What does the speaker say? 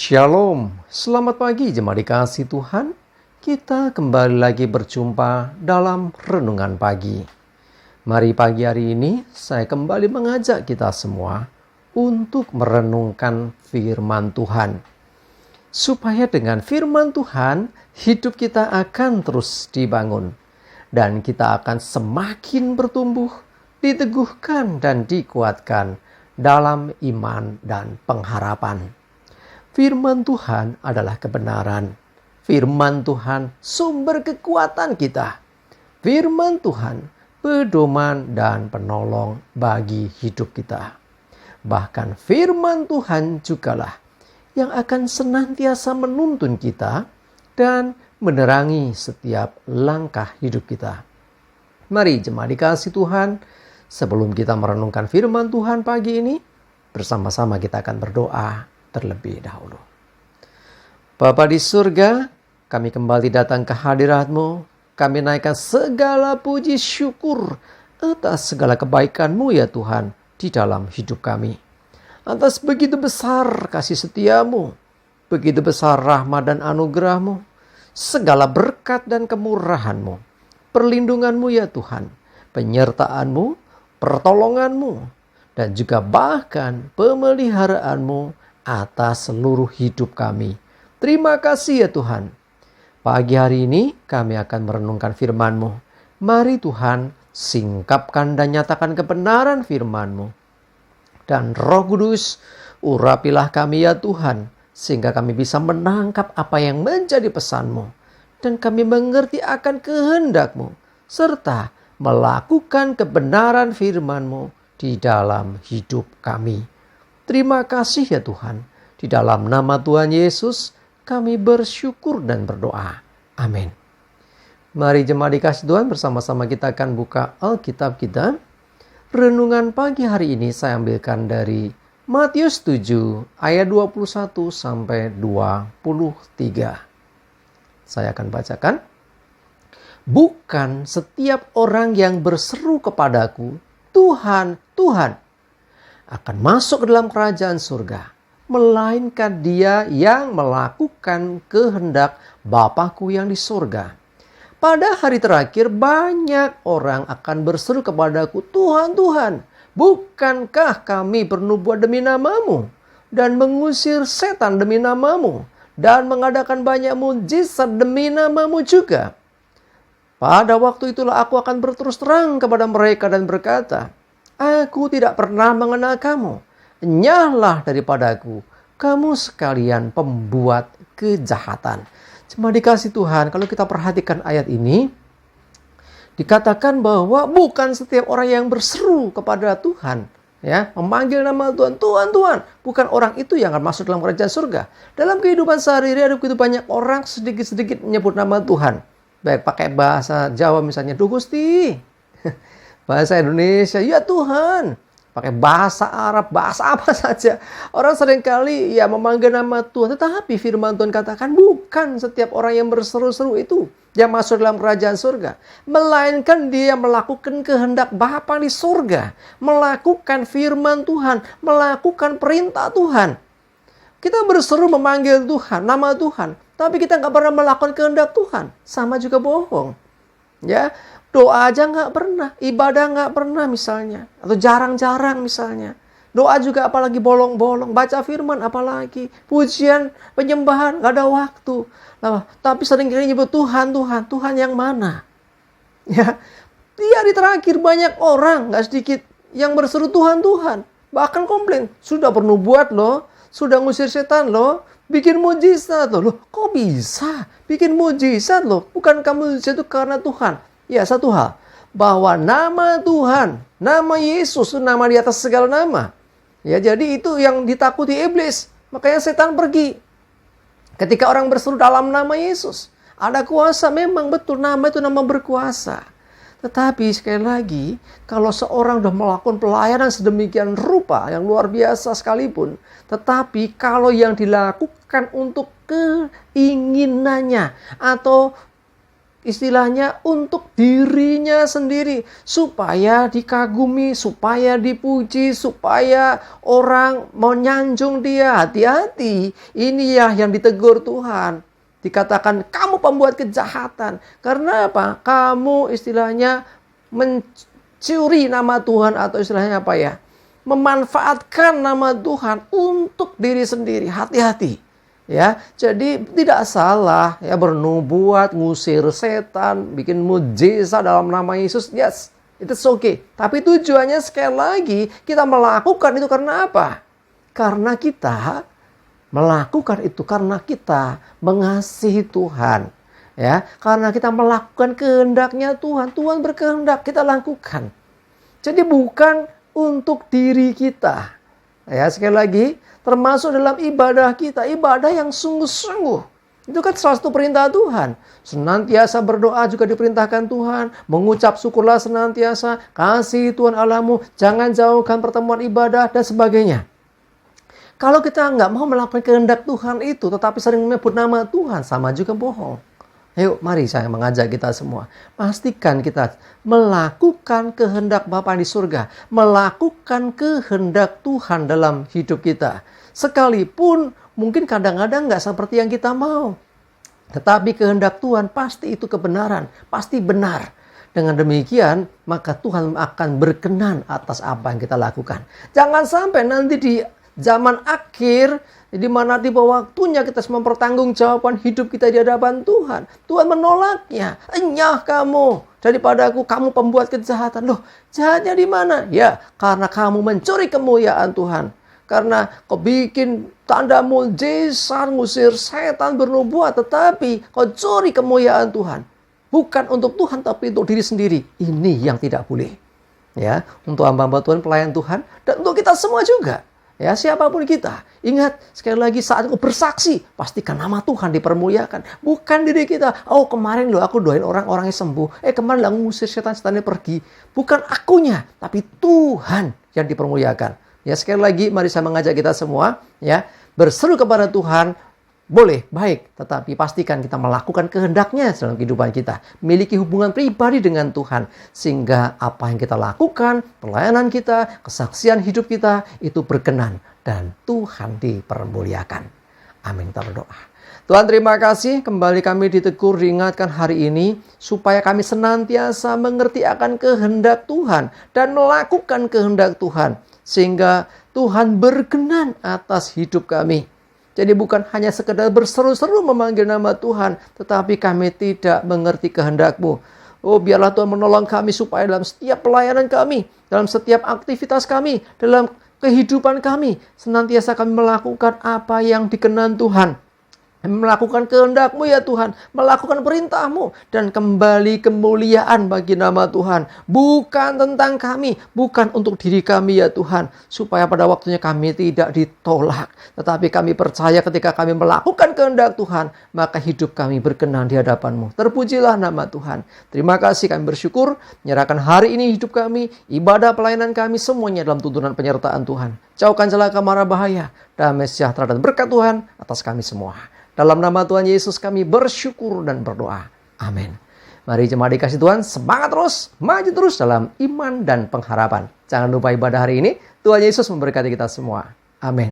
Shalom, selamat pagi jemaat dikasih Tuhan. Kita kembali lagi berjumpa dalam renungan pagi. Mari pagi hari ini saya kembali mengajak kita semua untuk merenungkan firman Tuhan. Supaya dengan firman Tuhan hidup kita akan terus dibangun. Dan kita akan semakin bertumbuh, diteguhkan dan dikuatkan dalam iman dan pengharapan. Firman Tuhan adalah kebenaran. Firman Tuhan sumber kekuatan kita. Firman Tuhan pedoman dan penolong bagi hidup kita. Bahkan firman Tuhan jugalah yang akan senantiasa menuntun kita dan menerangi setiap langkah hidup kita. Mari jemaat dikasih Tuhan, sebelum kita merenungkan firman Tuhan pagi ini, bersama-sama kita akan berdoa terlebih dahulu. Bapa di surga, kami kembali datang ke hadirat-Mu. Kami naikkan segala puji syukur atas segala kebaikan-Mu ya Tuhan di dalam hidup kami. Atas begitu besar kasih setia-Mu, begitu besar rahmat dan anugerah-Mu, segala berkat dan kemurahan-Mu, perlindungan-Mu ya Tuhan, penyertaan-Mu, pertolongan-Mu, dan juga bahkan pemeliharaanmu atas seluruh hidup kami. Terima kasih ya Tuhan. Pagi hari ini kami akan merenungkan firman-Mu. Mari Tuhan singkapkan dan nyatakan kebenaran firman-Mu. Dan Roh Kudus urapilah kami ya Tuhan, sehingga kami bisa menangkap apa yang menjadi pesan-Mu. Dan kami mengerti akan kehendak-Mu, serta melakukan kebenaran firman-Mu di dalam hidup kami. Terima kasih ya Tuhan. Di dalam nama Tuhan Yesus kami bersyukur dan berdoa. Amin. Mari jemaat dikasih Tuhan, bersama-sama kita akan buka Alkitab kita. Renungan pagi hari ini saya ambilkan dari Matius 7 ayat 21 sampai 23. Saya akan bacakan. Bukan setiap orang yang berseru kepadaku, Tuhan, Tuhan, akan masuk ke dalam kerajaan surga, melainkan dia yang melakukan kehendak Bapa-Ku yang di surga. Pada hari terakhir banyak orang akan berseru kepadaku, Tuhan, Tuhan, bukankah kami bernubuat demi nama-Mu dan mengusir setan demi nama-Mu dan mengadakan banyak mujizat demi nama-Mu juga? Pada waktu itulah aku akan berterus terang kepada mereka dan berkata, Aku tidak pernah mengenal kamu. Enyahlah daripadaku, kamu sekalian pembuat kejahatan. Cuma dikasih Tuhan, kalau kita perhatikan ayat ini, dikatakan bahwa bukan setiap orang yang berseru kepada Tuhan, ya, memanggil nama Tuhan, Tuhan, Tuhan, bukan orang itu yang akan masuk dalam kerajaan surga. Dalam kehidupan sehari-hari ada begitu banyak orang sedikit-sedikit menyebut nama Tuhan. Baik pakai bahasa Jawa misalnya, Duh Gusti. Bahasa Indonesia, ya Tuhan. Pakai bahasa Arab, bahasa apa saja. Orang seringkali ya memanggil nama Tuhan. Tetapi firman Tuhan katakan bukan setiap orang yang berseru-seru itu yang masuk dalam kerajaan surga. Melainkan dia melakukan kehendak Bapa di surga. Melakukan firman Tuhan. Melakukan perintah Tuhan. Kita berseru memanggil Tuhan, nama Tuhan. Tapi kita nggak pernah melakukan kehendak Tuhan. Sama juga bohong. Ya, doa aja nggak pernah, ibadah nggak pernah misalnya, atau jarang-jarang misalnya. Doa juga apalagi bolong-bolong, baca firman apalagi, pujian, penyembahan nggak ada waktu. Nah, tapi seringkali nyebut Tuhan, Tuhan, Tuhan yang mana? Ya, di hari terakhir banyak orang, nggak sedikit yang berseru Tuhan, Tuhan, bahkan komplain, sudah bernubuat loh, sudah ngusir setan loh, bikin mujizat loh. Kok bisa bikin mujizat loh? Bukan kamu mujizat itu karena Tuhan. Ya, satu hal, bahwa nama Tuhan, nama Yesus, nama di atas segala nama. Ya, jadi itu yang ditakuti iblis. Makanya setan pergi. Ketika orang berseru dalam nama Yesus, ada kuasa, memang betul nama itu nama berkuasa. Tetapi sekali lagi, kalau seorang sudah melakukan pelayanan sedemikian rupa yang luar biasa sekalipun, tetapi kalau yang dilakukan untuk keinginannya atau istilahnya untuk dirinya sendiri, supaya dikagumi, supaya dipuji, supaya orang menyanjung dia. Hati-hati, ini ya yang ditegur Tuhan. Dikatakan kamu pembuat kejahatan. Karena apa? Kamu istilahnya mencuri nama Tuhan, atau istilahnya apa ya? Memanfaatkan nama Tuhan untuk diri sendiri. Hati-hati. Ya, jadi tidak salah ya bernubuat, ngusir setan, bikin mujizat dalam nama Yesus. Yes, it's okay. Tapi tujuannya sekali lagi kita melakukan itu karena apa? Karena kita melakukan itu karena kita mengasihi Tuhan. Ya, karena kita melakukan kehendaknya Tuhan. Tuhan berkehendak kita lakukan. Jadi bukan untuk diri kita. Ya, sekali lagi, termasuk dalam ibadah kita, ibadah yang sungguh-sungguh. Itu kan salah satu perintah Tuhan. Senantiasa berdoa juga diperintahkan Tuhan. Mengucap syukurlah senantiasa. Kasih Tuhan Allahmu. Jangan jauhkan pertemuan ibadah dan sebagainya. Kalau kita nggak mau melakukan kehendak Tuhan itu, tetapi sering menyebut nama Tuhan, sama juga bohong. Ayo, mari saya mengajak kita semua. Pastikan kita melakukan kehendak Bapa di surga. Melakukan kehendak Tuhan dalam hidup kita. Sekalipun mungkin kadang-kadang nggak seperti yang kita mau. Tetapi kehendak Tuhan pasti itu kebenaran. Pasti benar. Dengan demikian, maka Tuhan akan berkenan atas apa yang kita lakukan. Jangan sampai nanti di zaman akhir, di mana tiba waktunya kita mempertanggungjawabkan hidup kita di hadapan Tuhan. Tuhan menolaknya. Enyah kamu daripada aku, kamu pembuat kejahatan. Loh, jahatnya di mana? Ya, karena kamu mencuri kemuliaan Tuhan. Karena kau bikin tanda mujizat, ngusir setan, bernubuat, tetapi kau curi kemuliaan Tuhan. Bukan untuk Tuhan, tapi untuk diri sendiri. Ini yang tidak boleh. Ya, untuk hamba-hamba Tuhan, pelayan Tuhan, dan untuk kita semua juga. Ya, siapapun kita. Ingat, sekali lagi saat aku bersaksi, pastikan nama Tuhan dipermuliakan. Bukan diri kita. Oh, kemarin loh aku doain orang-orangnya sembuh. Kemarin aku ngusir setan-setannya pergi. Bukan akunya, tapi Tuhan yang dipermuliakan. Ya, sekali lagi mari saya mengajak kita semua ya, berseru kepada Tuhan. Boleh, baik, tetapi pastikan kita melakukan kehendaknya dalam kehidupan kita. Miliki hubungan pribadi dengan Tuhan. Sehingga apa yang kita lakukan, pelayanan kita, kesaksian hidup kita, itu berkenan. Dan Tuhan dipermuliakan. Amin, kita berdoa. Tuhan, terima kasih. Kembali kami ditegur, diingatkan hari ini. Supaya kami senantiasa mengerti akan kehendak Tuhan. Dan melakukan kehendak Tuhan. Sehingga Tuhan berkenan atas hidup kami. Jadi bukan hanya sekedar berseru-seru memanggil nama Tuhan, tetapi kami tidak mengerti kehendak-Mu. Oh, biarlah Tuhan menolong kami supaya dalam setiap pelayanan kami, dalam setiap aktivitas kami, dalam kehidupan kami, senantiasa kami melakukan apa yang dikenan Tuhan. Melakukan kehendak-Mu ya Tuhan, melakukan perintah-Mu, dan kembali kemuliaan bagi nama Tuhan. Bukan tentang kami, bukan untuk diri kami ya Tuhan, supaya pada waktunya kami tidak ditolak. Tetapi kami percaya ketika kami melakukan kehendak Tuhan, maka hidup kami berkenan di hadapan-Mu. Terpujilah nama Tuhan. Terima kasih, kami bersyukur, menyerahkan hari ini hidup kami, ibadah pelayanan kami, semuanya dalam tuntunan penyertaan Tuhan. Jauhkan celaka mara bahaya, damai sejahtera dan berkat Tuhan atas kami semua. Dalam nama Tuhan Yesus kami bersyukur dan berdoa. Amin. Mari jemaat dikasih Tuhan, semangat terus, maju terus dalam iman dan pengharapan. Jangan lupa ibadah hari ini. Tuhan Yesus memberkati kita semua. Amin.